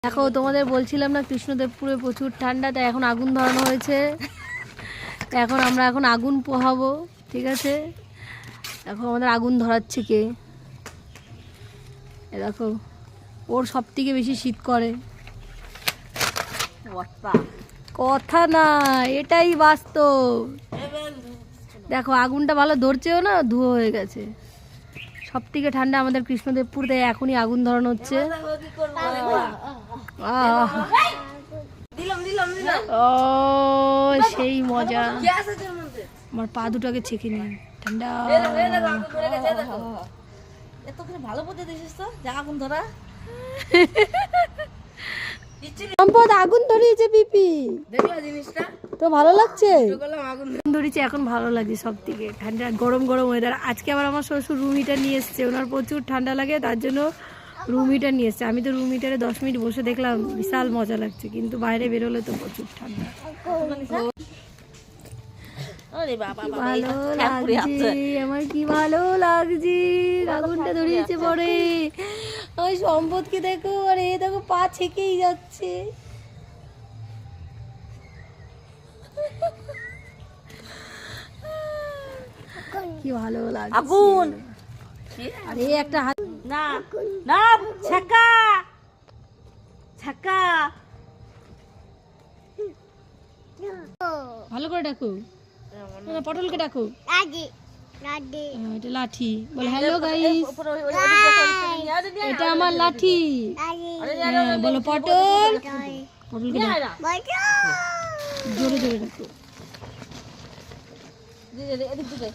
দেখো তোমাদের বলছিলাম না কৃষ্ণদেবপুরে প্রচুর ঠান্ডা, তাই এখন আগুন ধরানো হয়েছে। এখন আমরা আগুন পোহাবো, ঠিক আছে। দেখো আমাদের আগুন ধরাচ্ছে কে, দেখো ওর সব থেকে বেশি শীত করে। কথা না, এটাই বাস্তব। দেখো আগুনটা ভালো ধরছেও না, ধুয়ো হয়ে গেছে। সব থেকে ঠান্ডা আমাদের কৃষ্ণদেবপুর, তাই এখনই আগুন ধরানো হচ্ছে। ও সেই মজা, আমার পা দুটোকে ছেঁকে নিয়ে ঠান্ডা। ভালো বুদ্ধি দিছিস তো, যা আগুন ধরা। সম্পদ আগুন ধরিয়েছে পিপি, দেখলা জিনিসটা তো ভালো লাগছে। আগুন ধরিয়েছে, এখন ভালো লাগছে সব থেকে। ঠান্ডা গরম গরম ওয়েদার। আজকে আবার আমার শ্বশুর রুম হিটার নিয়ে এসছে, ওনার প্রচুর ঠান্ডা লাগে, তার জন্য রুম হিটার নিয়ে এসছে। আমি তো রুম হিটারে 10 মিনিট বসে দেখলাম, বিশাল মজা লাগছে, কিন্তু বাইরে বেরোলে তো প্রচুর ঠান্ডা। ভালো লাগছে আমার, কি ভালো লাগছে। আগুনটা ধরিয়েছে পরে। ওই সম্পদকে দেখো, আরে দেখো পা ছেকেই যাচ্ছে। কি ভালো লাগছে আগুন। আরে একটা হাত না না, ছাকা ছাকা। ভালো করে ডাকো, না পটলকে ডাকো। এটা লাঠি বলে, হ্যালো গাইস, এটা আমার লাঠি। বলো পটল, পটলকে জোরে জোরে ডাকো। এদিক থেকে